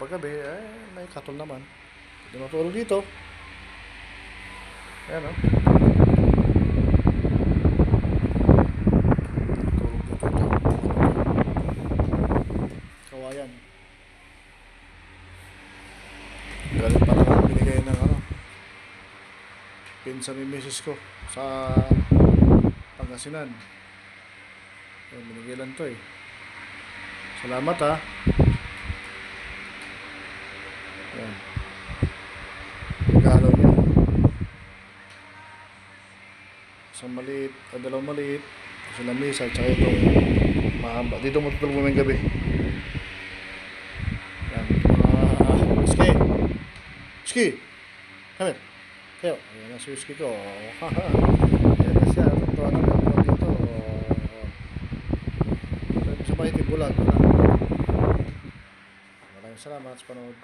paggabi, may katol naman. Pwede matulog dito. Ayan o. Tulog dito ito. Kawayan. Galing pala kami binigay ng pinsan ni misis ko sa Pangasinan. Ayan, binigay lang to eh. Salamat ha. Ayan. Regalo niya. Isang maliit, dalawang maliit. Isa lamisa, tsaka itong mahaba. Dito matutulog mamayang gabi. Ayan. Whiskey! Whiskey! Come here. Tayo. Ayan na si Whiskey ko. Ayan na siya. Tuntuan na ako dito. Sa mahitig bulag. Maraming salamat sa panood.